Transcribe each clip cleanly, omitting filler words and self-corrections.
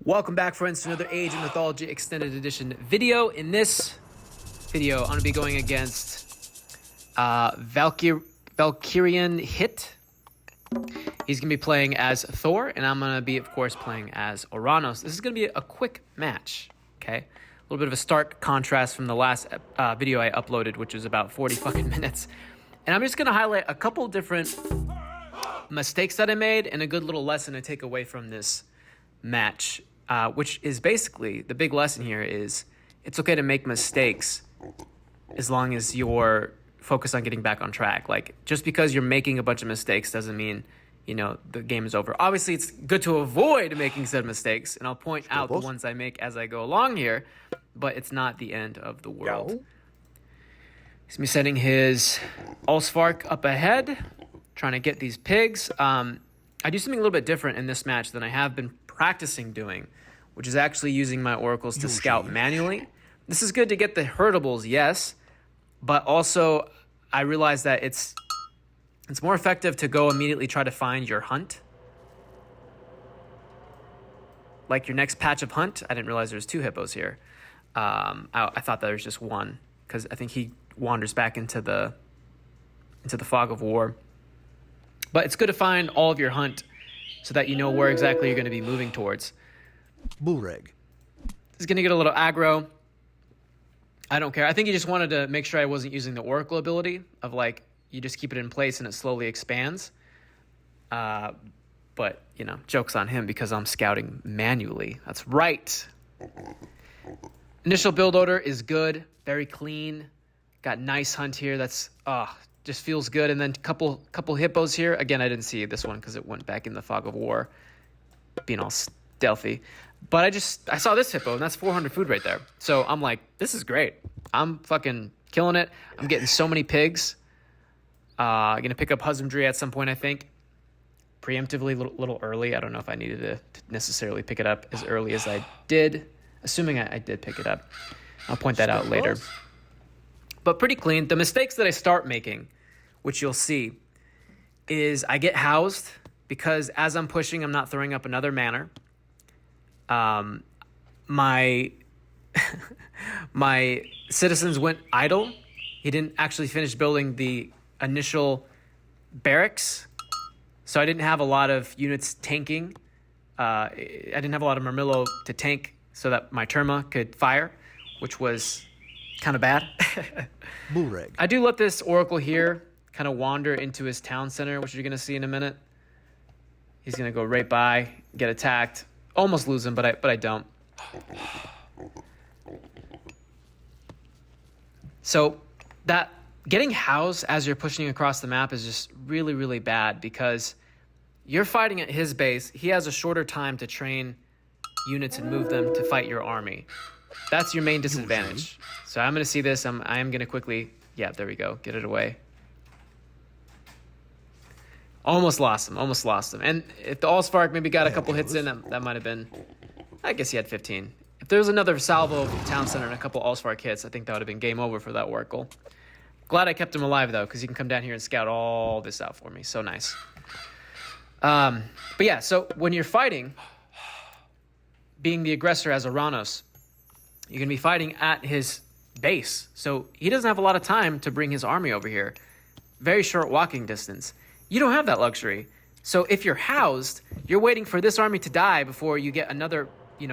Welcome back, friends, to another Age of Mythology Extended Edition video. In this video, I'm going to be going against ValkYrianHit. He's going to be playing as Thor, and I'm going to be, of course, playing as Oranos. This is going to be a quick match, okay? A little bit of a stark contrast from the last video I uploaded, which was about 40 fucking minutes. And I'm just going to highlight a couple different mistakes that I made and a good little lesson to take away from this match. Which is basically, the big lesson here is it's okay to make mistakes as long as you're focused on getting back on track. Like, just because you're making a bunch of mistakes doesn't mean, you know, the game is over. Obviously, it's good to avoid making said mistakes, and I'll point out the ones I make as I go along here, but it's not the end of the world. He's going to be setting his Allspark up ahead, trying to get these pigs. I do something a little bit different in this match than I have been practicing doing, which is actually using my oracles to scout manually. This is good to get the herdables, yes, but also I realize that it's more effective to go immediately try to find your hunt. Like your next patch of hunt. I didn't realize there's two hippos here. I thought there was just one, because I think he wanders back into the fog of war. But it's good to find all of your hunt so that you know where exactly you're going to be moving towards. Bullreg. He's going to get a little aggro. I don't care. I think he just wanted to make sure I wasn't using the oracle ability of, like, you just keep it in place and it slowly expands. But, you know, joke's on him because I'm scouting manually. That's right. Initial build order is good. Very clean. Got nice hunt here. That's, just feels good. And then couple hippos here. Again, I didn't see this one because it went back in the fog of war, being all stealthy. But I saw this hippo, and that's 400 food right there. So I'm like, this is great. I'm fucking killing it. I'm getting so many pigs. I'm going to pick up husbandry at some point, I think. Preemptively, a little early. I don't know if I needed to necessarily pick it up as early as I did. Assuming I did pick it up. I'll point that out later. But pretty clean. The mistakes that I start making, which you'll see, is I get housed because as I'm pushing, I'm not throwing up another manor. My citizens went idle. He didn't actually finish building the initial barracks, so I didn't have a lot of units tanking. I didn't have a lot of Murmillo to tank so that my Terma could fire, which was kind of bad. Bullreg. I do let this oracle here kind of wander into his town center, which you're going to see in a minute. He's going to go right by, get attacked. Almost lose him, but I don't. So that getting housed as you're pushing across the map is just really, really bad because you're fighting at his base. He has a shorter time to train units and move them to fight your army. That's your main disadvantage. So I'm going to see this. I am going to quickly... Yeah, there we go. Get it away. Almost lost him. And if the Allspark maybe got a couple hits in, that might have been... I guess he had 15. If there was another salvo of Town Center and a couple Allspark hits, I think that would have been game over for that Oracle. Glad I kept him alive, though, because he can come down here and scout all this out for me. So nice. But yeah, so when you're fighting, being the aggressor as Oranos, you're going to be fighting at his base. So he doesn't have a lot of time to bring his army over here. Very short walking distance. You don't have that luxury. So if you're housed, you're waiting for this army to die before you get another,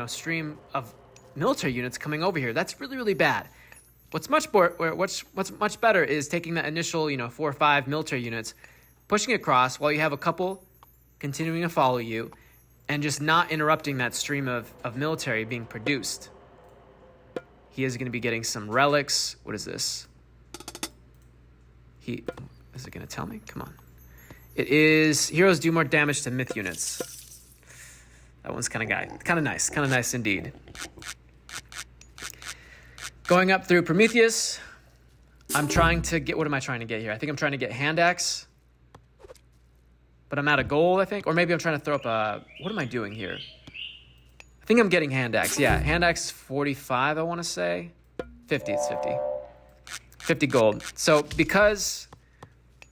stream of military units coming over here. That's really, really bad. What's much better is taking that initial, 4 or 5 military units, pushing across while you have a couple continuing to follow you, and just not interrupting that stream of military being produced. He is going to be getting some relics. What is this? Is it going to tell me? Come on. It is heroes do more damage to myth units. That one's kind of nice. Kind of nice indeed. Going up through Prometheus. I'm trying to get... What am I trying to get here? I think I'm trying to get hand axe. But I'm out of gold, I think. Or maybe I'm trying to throw up a... What am I doing here? I think I'm getting hand axe. Yeah, hand axe is 45, I want to say. 50, it's 50. 50 gold. So because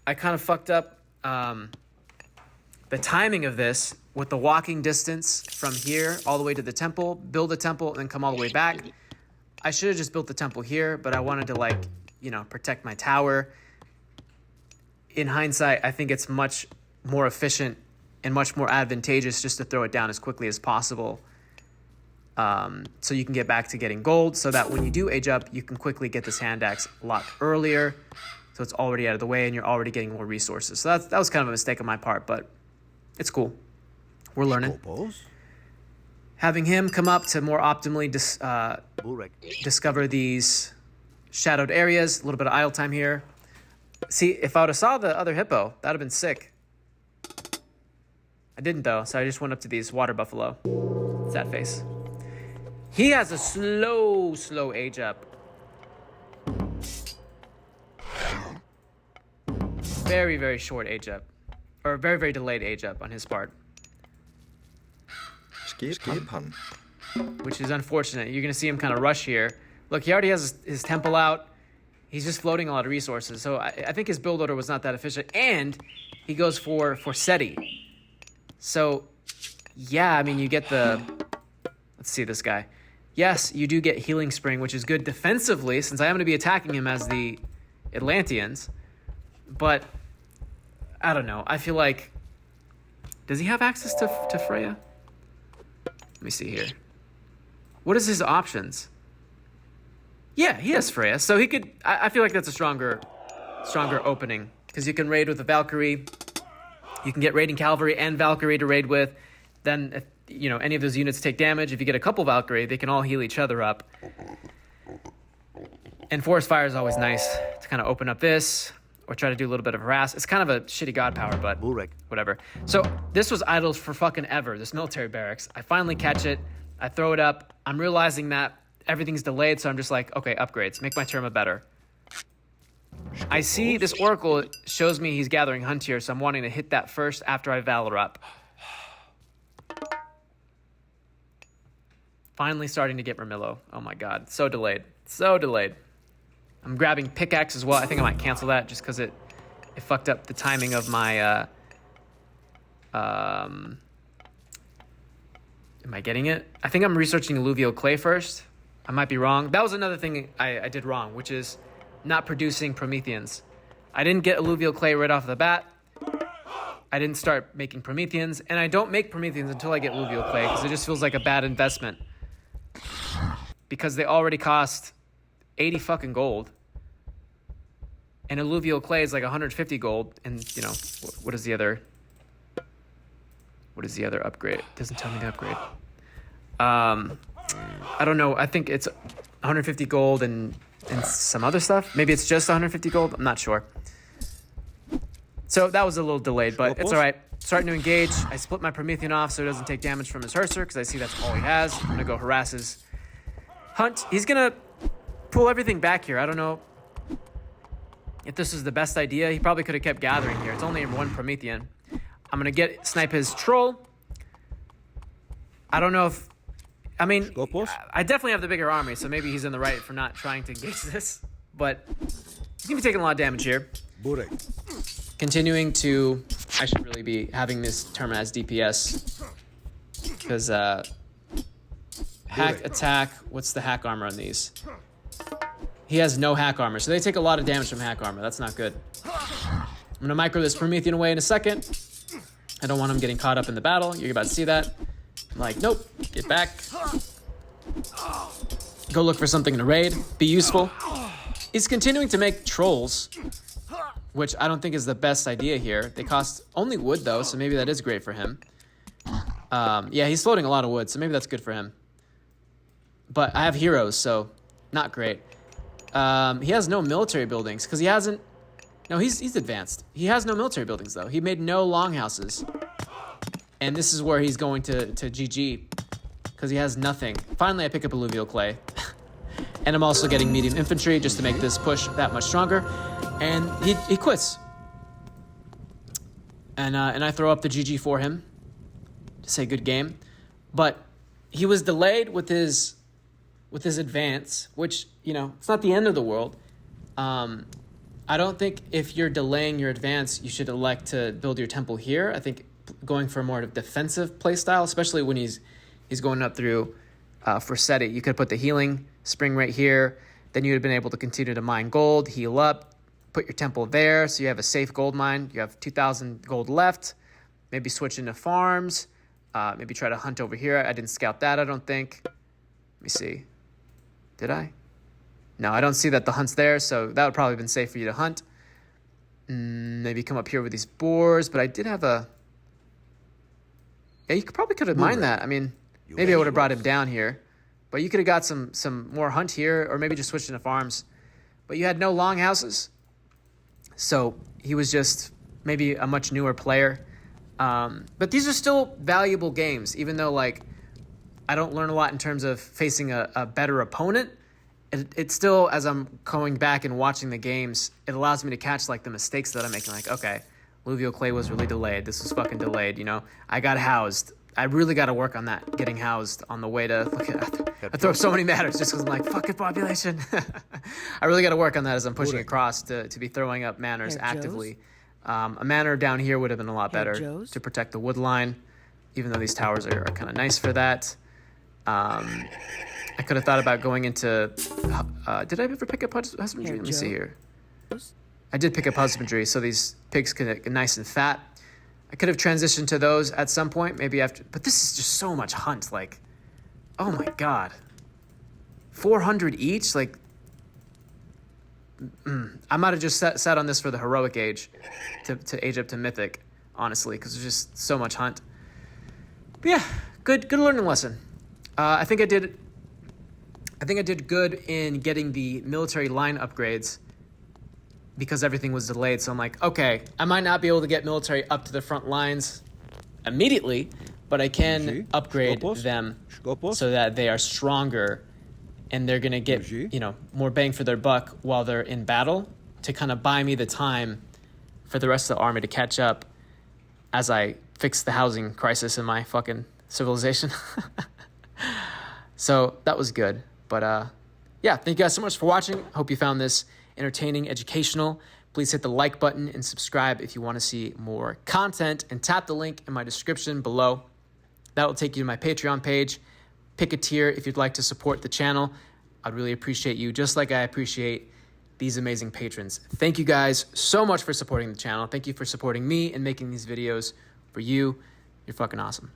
I kind of fucked up the timing of this, with the walking distance from here all the way to the temple, build a temple, and then come all the way back. I should have just built the temple here, but I wanted to, like, you know, protect my tower. In hindsight, I think it's much more efficient and much more advantageous just to throw it down as quickly as possible, so you can get back to getting gold, so that when you do age up, you can quickly get this hand axe a lot earlier, so it's already out of the way and you're already getting more resources. So that was kind of a mistake on my part, but it's cool. We're learning. Having him come up to more optimally discover these shadowed areas, a little bit of idle time here. See, if I would have saw the other hippo, that would have been sick. I didn't, though, so I just went up to these water buffalo. Sad face. He has a slow age up. Very, very short age up. Or very, very delayed age up on his part. Which is unfortunate. You're going to see him kind of rush here. Look, he already has his temple out. He's just floating a lot of resources. So I think his build order was not that efficient. And he goes for SETI. So, yeah, I mean, you get the... Let's see this guy. Yes, you do get Healing Spring, which is good defensively, since I am going to be attacking him as the Atlanteans. But, I don't know. I feel like... Does he have access to Freya? Let me see here. What is his options? Yeah, he has Freya, so he could... I feel like that's a stronger opening, because you can raid with a Valkyrie. You can get raiding cavalry and Valkyrie to raid with. Then, if, you know, any of those units take damage, if you get a couple Valkyrie, they can all heal each other up. And Forest Fire is always nice to kind of open up this, or try to do a little bit of harass. It's kind of a shitty god power, but whatever. So this was idle for fucking ever, this military barracks. I finally catch it. I throw it up. I'm realizing that everything's delayed, so I'm just like, okay, upgrades. Make my Terma better. I see this Oracle shows me he's gathering Hunt here, so I'm wanting to hit that first after I Valor up. Finally starting to get Ramillo. Oh my god, so delayed. So delayed. I'm grabbing Pickaxe as well. I think I might cancel that just because it fucked up the timing of my... Am I getting it? I think I'm researching Alluvial Clay first. I might be wrong. That was another thing I did wrong, which is not producing Prometheans. I didn't get Alluvial Clay right off the bat. I didn't start making Prometheans, and I don't make Prometheans until I get Alluvial Clay, because it just feels like a bad investment. Because they already cost 80 fucking gold. And Alluvial Clay is like 150 gold, and, you know, what is the other... What is the other upgrade? It doesn't tell me the upgrade. I don't know. I think it's 150 gold and some other stuff. Maybe it's just 150 gold. I'm not sure. So that was a little delayed, but it's all right. Starting to engage. I split my Promethean off so he doesn't take damage from his Herser, because I see that's all he has. I'm going to go harass his Hunt. He's going to pull everything back here. I don't know if this is the best idea. He probably could have kept gathering here. It's only one Promethean. I'm going to snipe his Troll. I don't know if... I mean, I definitely have the bigger army, so maybe he's in the right for not trying to engage this. But he's going to be taking a lot of damage here. Continuing to... I should really be having this Terma as DPS. Because, hack, attack... What's the hack armor on these? He has no hack armor, so they take a lot of damage from hack armor. That's not good. I'm going to micro this Promethean away in a second. I don't want him getting caught up in the battle. You're about to see that. I'm like, nope. Get back. Go look for something to raid. Be useful. He's continuing to make trolls, which I don't think is the best idea here. They cost only wood, though, so maybe that is great for him. Yeah, he's floating a lot of wood, so maybe that's good for him. But I have heroes, so not great. He has no military buildings, because he hasn't... No, he's advanced. He has no military buildings, though. He made no longhouses. And this is where he's going to GG, because he has nothing. Finally, I pick up Alluvial Clay. And I'm also getting medium infantry just to make this push that much stronger. And he quits. And I throw up the GG for him to say good game. But he was delayed with his advance, which, you know, it's not the end of the world. I don't think if you're delaying your advance, you should elect to build your temple here. I think going for a more defensive playstyle, especially when he's going up through for Seti. You could put the healing spring right here. Then you would have been able to continue to mine gold, heal up, put your temple there, so you have a safe gold mine. You have 2,000 gold left. Maybe switch into farms. Maybe try to hunt over here. I didn't scout that, I don't think. Let me see. Did I? No, I don't see that the hunt's there, so that would probably have been safe for you to hunt. Maybe come up here with these boars, but I did have a... Yeah, you probably could have mined that. I mean, maybe I would have brought him down here. But you could have got some more hunt here, or maybe just switched into farms. But you had no longhouses. So he was just maybe a much newer player. But these are still valuable games, even though, like, I don't learn a lot in terms of facing a better opponent. It still, as I'm going back and watching the games, it allows me to catch, like, the mistakes that I'm making. Like, okay, Alluvial Clay was really delayed. This was fucking delayed, you know? I got housed. I really got to work on that, getting housed on the way to... Look at, I throw so many matters just because I'm like, fuck it, population. I really got to work on that as I'm pushing across to be throwing up manners actively. A manor down here would have been a lot better to protect the wood line, even though these towers are kind of nice for that. I could have thought about going into... did I ever pick up husbandry? Let me see here. I did pick up husbandry, so these pigs can get nice and fat. I could have transitioned to those at some point, maybe after... But this is just so much hunt, like... Oh my god. 400 each? Like... I might have just sat on this for the heroic age, to age up to mythic, honestly, because there's just so much hunt. But yeah, good learning lesson. I think I did good in getting the military line upgrades because everything was delayed. So I'm like, okay, I might not be able to get military up to the front lines immediately, but I can upgrade them so that they are stronger and they're going to get, you know, more bang for their buck while they're in battle to kind of buy me the time for the rest of the army to catch up as I fix the housing crisis in my fucking civilization. So that was good. But yeah, thank you guys so much for watching. Hope you found this entertaining, educational. Please hit the like button and subscribe if you want to see more content, and tap the link in my description below. That will take you to my Patreon page. Pick a tier if you'd like to support the channel. I'd really appreciate you, just like I appreciate these amazing patrons. Thank you guys so much for supporting the channel. Thank you for supporting me and making these videos for you. You're fucking awesome.